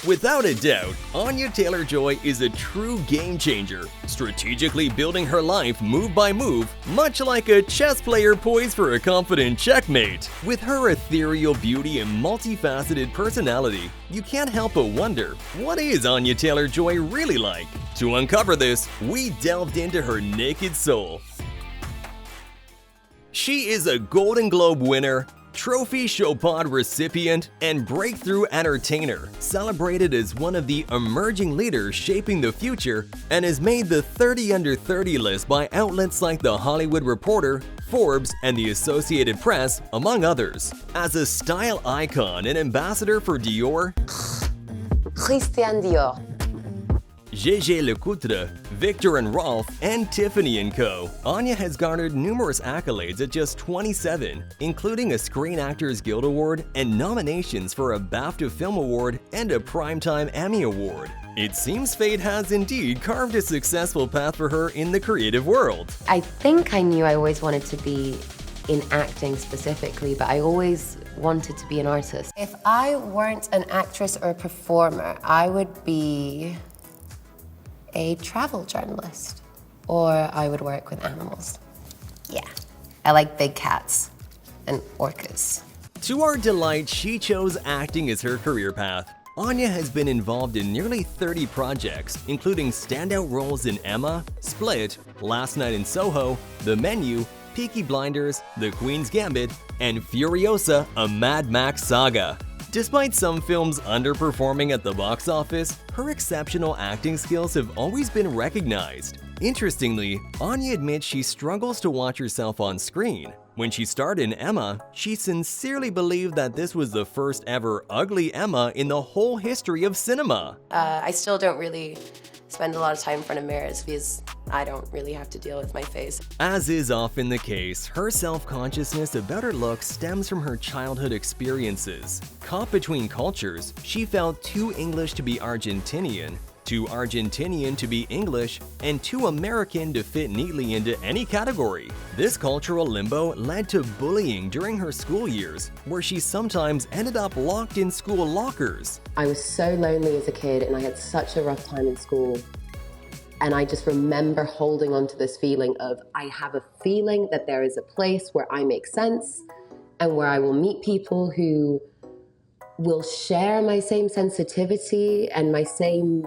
Without a doubt, Anya Taylor-Joy is a true game changer, strategically building her life move by move, much like a chess player poised for a confident checkmate. With her ethereal beauty and multifaceted personality, you can't help but wonder, what is Anya Taylor-Joy really like? To uncover this, we delved into her naked soul. She is a Golden Globe winner, Trophy Chopard recipient, and breakthrough entertainer, celebrated as one of the emerging leaders shaping the future, and has made the 30 Under 30 list by outlets like The Hollywood Reporter, Forbes, and the Associated Press, among others. As a style icon and ambassador for Dior, Christian Dior, Gégé Lecoutre, Victor and Rolf, and Tiffany & Co., Anya has garnered numerous accolades at just 27, including a Screen Actors Guild Award and nominations for a BAFTA Film Award and a Primetime Emmy Award. It seems fate has indeed carved a successful path for her in the creative world. I think I knew I always wanted to be in acting specifically, but I always wanted to be an artist. If I weren't an actress or a performer, I would be a travel journalist, or I would work with animals. Yeah, I like big cats and orcas. To our delight, she chose acting as her career path. Anya has been involved in nearly 30 projects, including standout roles in Emma, Split, Last Night in Soho, The Menu, Peaky Blinders, The Queen's Gambit, and Furiosa, a Mad Max Saga. Despite some films underperforming at the box office, her exceptional acting skills have always been recognized. Interestingly, Anya admits she struggles to watch herself on screen. When she starred in Emma, she sincerely believed that this was the first ever ugly Emma in the whole history of cinema. I still don't really spend a lot of time in front of mirrors because I don't really have to deal with my face. As is often the case, her self-consciousness about her looks stems from her childhood experiences. Caught between cultures, she felt too English to be Argentinian, too Argentinian to be English, and too American to fit neatly into any category. This cultural limbo led to bullying during her school years, where she sometimes ended up locked in school lockers. I was so lonely as a kid and I had such a rough time in school. And I just remember holding on to this feeling of, I have a feeling that there is a place where I make sense and where I will meet people who will share my same sensitivity and my same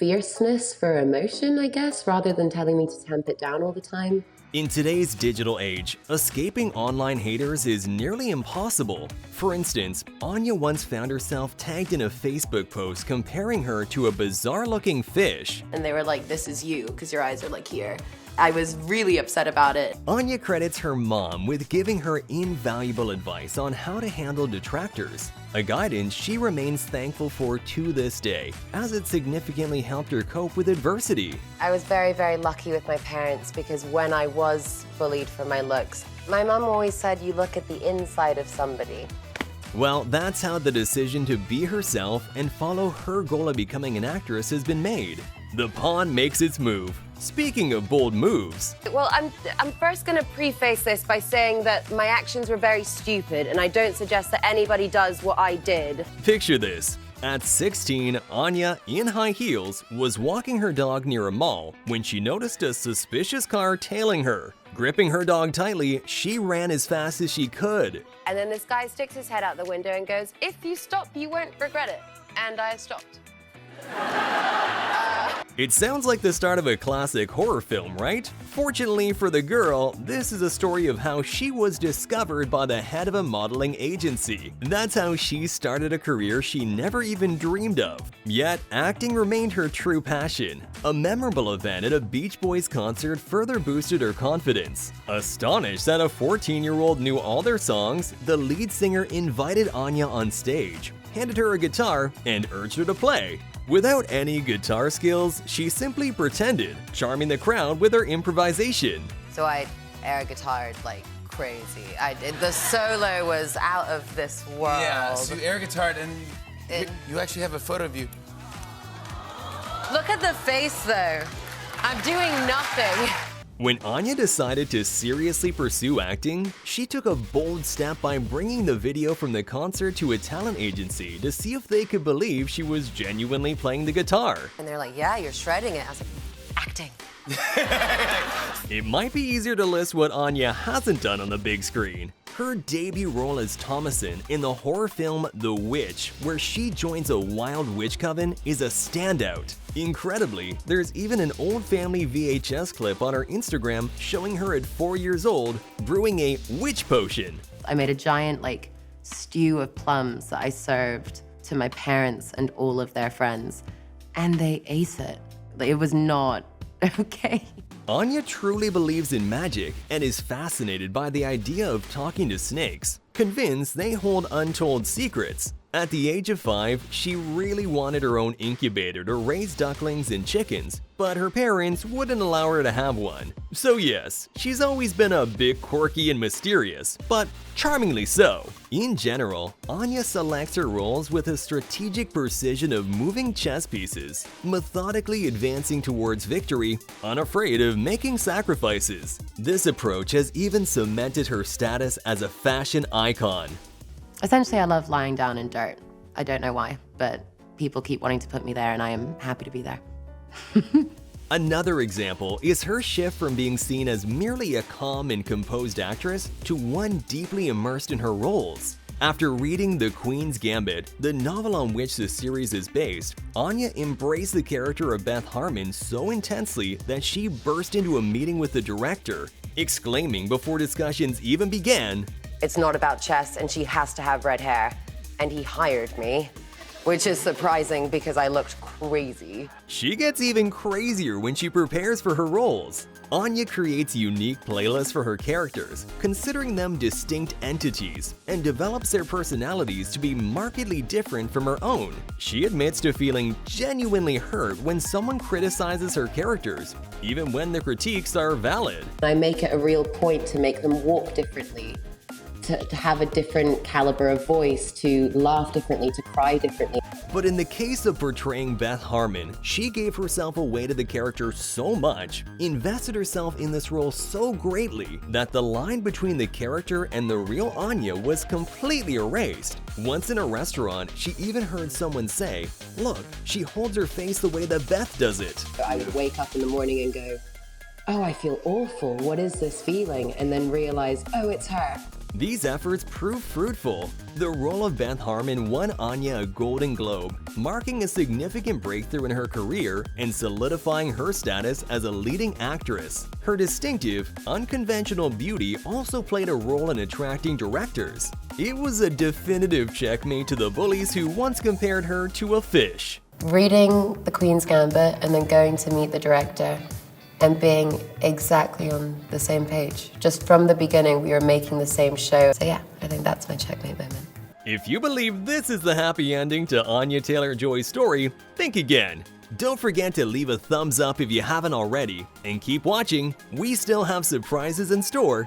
fierceness for emotion, I guess, rather than telling me to tamp it down all the time. In today's digital age, escaping online haters is nearly impossible. For instance, Anya once found herself tagged in a Facebook post comparing her to a bizarre-looking fish. And they were like, this is you, because your eyes are like here. I was really upset about it. Anya credits her mom with giving her invaluable advice on how to handle detractors, a guidance she remains thankful for to this day, as it significantly helped her cope with adversity. I was very, very lucky with my parents because when I was bullied for my looks, my mom always said, you look at the inside of somebody. Well, that's how the decision to be herself and follow her goal of becoming an actress has been made. The pawn makes its move. Speaking of bold moves. Well, I'm first gonna preface this by saying that my actions were very stupid and I don't suggest that anybody does what I did. Picture this. At 16, Anya, in high heels, was walking her dog near a mall when she noticed a suspicious car tailing her. Gripping her dog tightly, she ran as fast as she could. And then this guy sticks his head out the window and goes, if you stop, you won't regret it. And I stopped. It sounds like the start of a classic horror film, right? Fortunately for the girl, this is a story of how she was discovered by the head of a modeling agency. That's how she started a career she never even dreamed of. Yet, acting remained her true passion. A memorable event at a Beach Boys concert further boosted her confidence. Astonished that a 14-year-old knew all their songs, the lead singer invited Anya on stage, handed her a guitar, and urged her to play. Without any guitar skills, she simply pretended, charming the crowd with her improvisation. So I air guitared like crazy. The solo was out of this world. Yeah, so you air guitared and you actually have a photo of you. Look at the face though. I'm doing nothing. When Anya decided to seriously pursue acting, she took a bold step by bringing the video from the concert to a talent agency to see if they could believe she was genuinely playing the guitar. And they're like, yeah, you're shredding it. I was like, acting. It might be easier to list what Anya hasn't done on the big screen. Her debut role as Thomasin in the horror film The Witch, where she joins a wild witch coven, is a standout. Incredibly, there's even an old family VHS clip on her Instagram showing her at 4 years old brewing a witch potion. I made a giant stew of plums that I served to my parents and all of their friends, and they ate it. It was not okay. Anya truly believes in magic and is fascinated by the idea of talking to snakes, convinced they hold untold secrets. At the age of 5, she really wanted her own incubator to raise ducklings and chickens, but her parents wouldn't allow her to have one. So yes, she's always been a bit quirky and mysterious, but charmingly so. In general, Anya selects her roles with a strategic precision of moving chess pieces, methodically advancing towards victory, unafraid of making sacrifices. This approach has even cemented her status as a fashion icon. Essentially, I love lying down in dirt. I don't know why, but people keep wanting to put me there, and I am happy to be there. Another example is her shift from being seen as merely a calm and composed actress to one deeply immersed in her roles. After reading The Queen's Gambit, the novel on which the series is based, Anya embraced the character of Beth Harmon so intensely that she burst into a meeting with the director, exclaiming before discussions even began, It's not about chess, and she has to have red hair. And he hired me, which is surprising because I looked crazy. She gets even crazier when she prepares for her roles. Anya creates unique playlists for her characters, considering them distinct entities, and develops their personalities to be markedly different from her own. She admits to feeling genuinely hurt when someone criticizes her characters, even when the critiques are valid. I make it a real point to make them walk differently, to have a different caliber of voice, to laugh differently, to cry differently. But in the case of portraying Beth Harmon, she gave herself away to the character so much, invested herself in this role so greatly, that the line between the character and the real Anya was completely erased. Once in a restaurant, she even heard someone say, "Look, she holds her face the way that Beth does it." I would wake up in the morning and go, oh, I feel awful. What is this feeling? And then realize, oh, it's her. These efforts proved fruitful. The role of Beth Harmon won Anya a Golden Globe, marking a significant breakthrough in her career and solidifying her status as a leading actress. Her distinctive, unconventional beauty also played a role in attracting directors. It was a definitive checkmate to the bullies who once compared her to a fish. Reading The Queen's Gambit and then going to meet the director and being exactly on the same page. Just from the beginning, we were making the same show. So yeah, I think that's my checkmate moment. If you believe this is the happy ending to Anya Taylor-Joy's story, think again. Don't forget to leave a thumbs up if you haven't already, and keep watching, we still have surprises in store.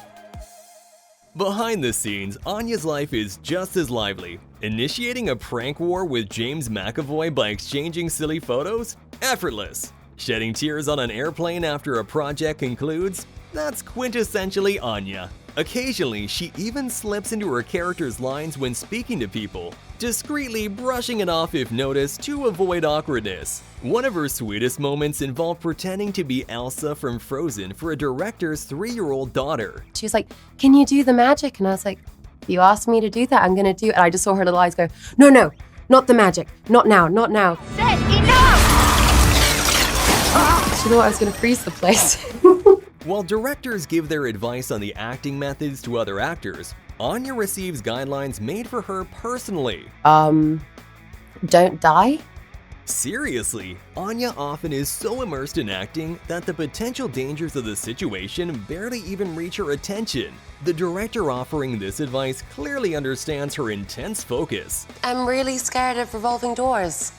Behind the scenes, Anya's life is just as lively. Initiating a prank war with James McAvoy by exchanging silly photos? Effortless. Shedding tears on an airplane after a project concludes? That's quintessentially Anya. Occasionally, she even slips into her character's lines when speaking to people, discreetly brushing it off if noticed to avoid awkwardness. One of her sweetest moments involved pretending to be Elsa from Frozen for a director's 3-year-old daughter. She was like, can you do the magic? And I was like, you asked me to do that, I'm gonna do it. And I just saw her little eyes go, no, not the magic, not now, not now. Said enough! She thought I was gonna freeze the place. While directors give their advice on the acting methods to other actors, Anya receives guidelines made for her personally. Don't die? Seriously, Anya often is so immersed in acting that the potential dangers of the situation barely even reach her attention. The director offering this advice clearly understands her intense focus. I'm really scared of revolving doors.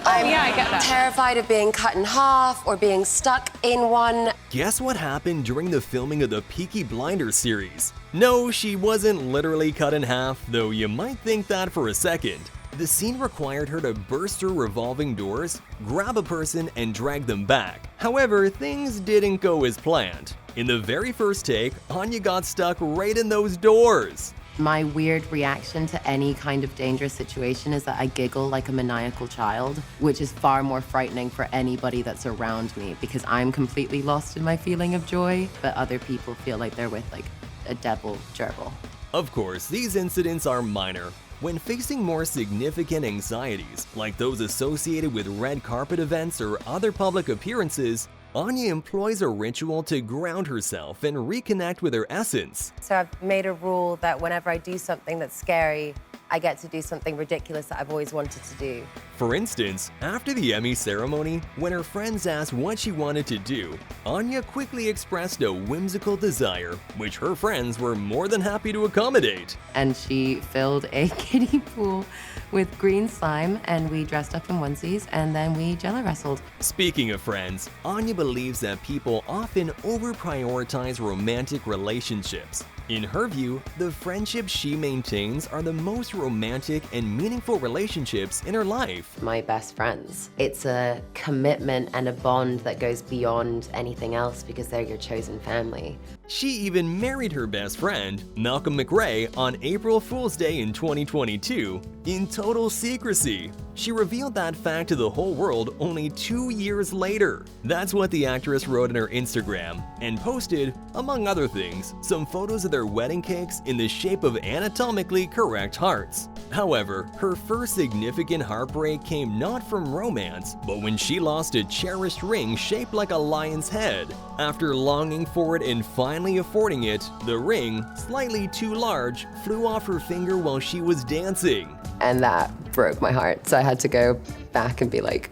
I get that. Terrified of being cut in half or being stuck in one. Guess what happened during the filming of the Peaky Blinders series? No, she wasn't literally cut in half, though you might think that for a second. The scene required her to burst through revolving doors, grab a person, and drag them back. However, things didn't go as planned. In the very first take, Anya got stuck right in those doors. My weird reaction to any kind of dangerous situation is that I giggle like a maniacal child, which is far more frightening for anybody that's around me because I'm completely lost in my feeling of joy, but other people feel like they're with like a devil gerbil. Of course, these incidents are minor. When facing more significant anxieties, like those associated with red carpet events or other public appearances, Anya employs a ritual to ground herself and reconnect with her essence. So I've made a rule that whenever I do something that's scary, I get to do something ridiculous that I've always wanted to do. For instance, after the Emmy ceremony, when her friends asked what she wanted to do, Anya quickly expressed a whimsical desire, which her friends were more than happy to accommodate. And she filled a kiddie pool with green slime, and we dressed up in onesies, and then we jello wrestled. Speaking of friends, Anya believes that people often over-prioritize romantic relationships. In her view, the friendships she maintains are the most romantic and meaningful relationships in her life. My best friends. It's a commitment and a bond that goes beyond anything else because they're your chosen family. She even married her best friend, Malcolm McRae, on April Fool's Day in 2022, in total secrecy. She revealed that fact to the whole world only 2 years later. That's what the actress wrote on her Instagram, and posted, among other things, some photos of their wedding cakes in the shape of anatomically correct hearts. However, her first significant heartbreak came not from romance, but when she lost a cherished ring shaped like a lion's head. After longing for it and finally affording it, the ring, slightly too large, flew off her finger while she was dancing. And that broke my heart, so I had to go back and be like,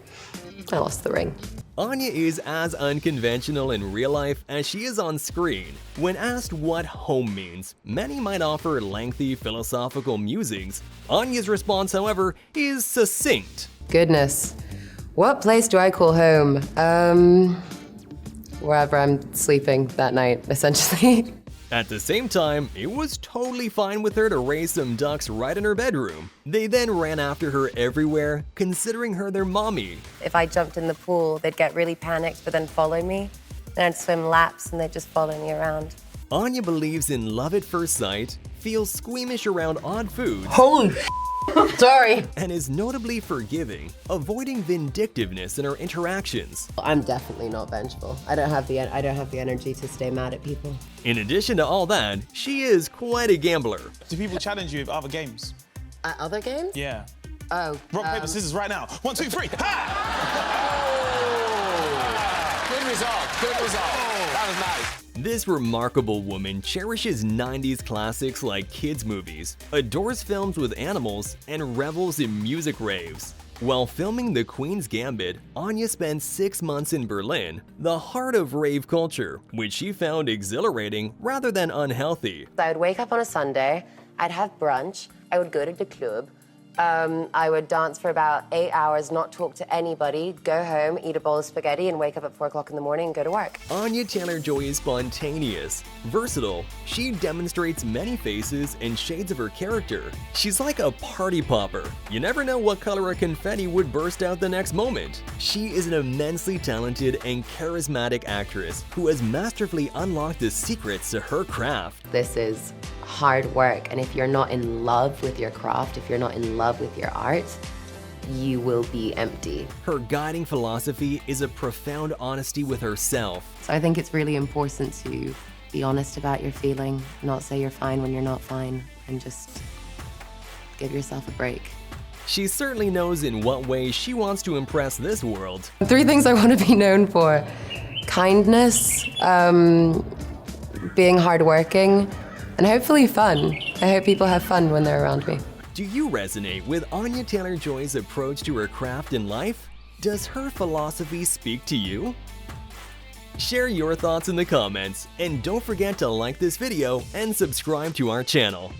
I lost the ring. Anya is as unconventional in real life as she is on screen. When asked what home means, many might offer lengthy philosophical musings. Anya's response, however, is succinct. Goodness, what place do I call home? Wherever I'm sleeping that night, essentially. At the same time, it was totally fine with her to raise some ducks right in her bedroom. They then ran after her everywhere, considering her their mommy. If I jumped in the pool, they'd get really panicked but then follow me. Then I'd swim laps and they'd just follow me around. Anya believes in love at first sight, feels squeamish around odd foods, Holy sorry. and is notably forgiving, avoiding vindictiveness in her interactions. I'm definitely not vengeful. I don't have the energy to stay mad at people. In addition to all that, she is quite a gambler. Do people challenge you with other games? At other games? Yeah. Oh. Rock, paper, scissors right now. 1, 2, 3. Ha! Good result. Good result. That was nice. This remarkable woman cherishes 90s classics like kids' movies, adores films with animals, and revels in music raves. While filming The Queen's Gambit, Anya spent 6 months in Berlin, the heart of rave culture, which she found exhilarating rather than unhealthy. I would wake up on a Sunday, I'd have brunch, I would go to the club, I would dance for about 8 hours, not talk to anybody, go home, eat a bowl of spaghetti, and wake up at 4 o'clock in the morning and go to work. Anya Taylor-Joy is spontaneous, versatile. She demonstrates many faces and shades of her character. She's like a party popper. You never know what color of confetti would burst out the next moment. She is an immensely talented and charismatic actress who has masterfully unlocked the secrets to her craft. This is hard work, and if you're not in love with your craft, if you're not in love with your art, you will be empty. Her guiding philosophy is a profound honesty with herself. So I think it's really important to be honest about your feeling, not say you're fine when you're not fine, and just give yourself a break. She certainly knows in what ways she wants to impress this world. 3 things I want to be known for: kindness, being hardworking, and hopefully fun. I hope people have fun when they're around me. Do you resonate with Anya Taylor-Joy's approach to her craft in life? Does her philosophy speak to you? Share your thoughts in the comments, and don't forget to like this video and subscribe to our channel.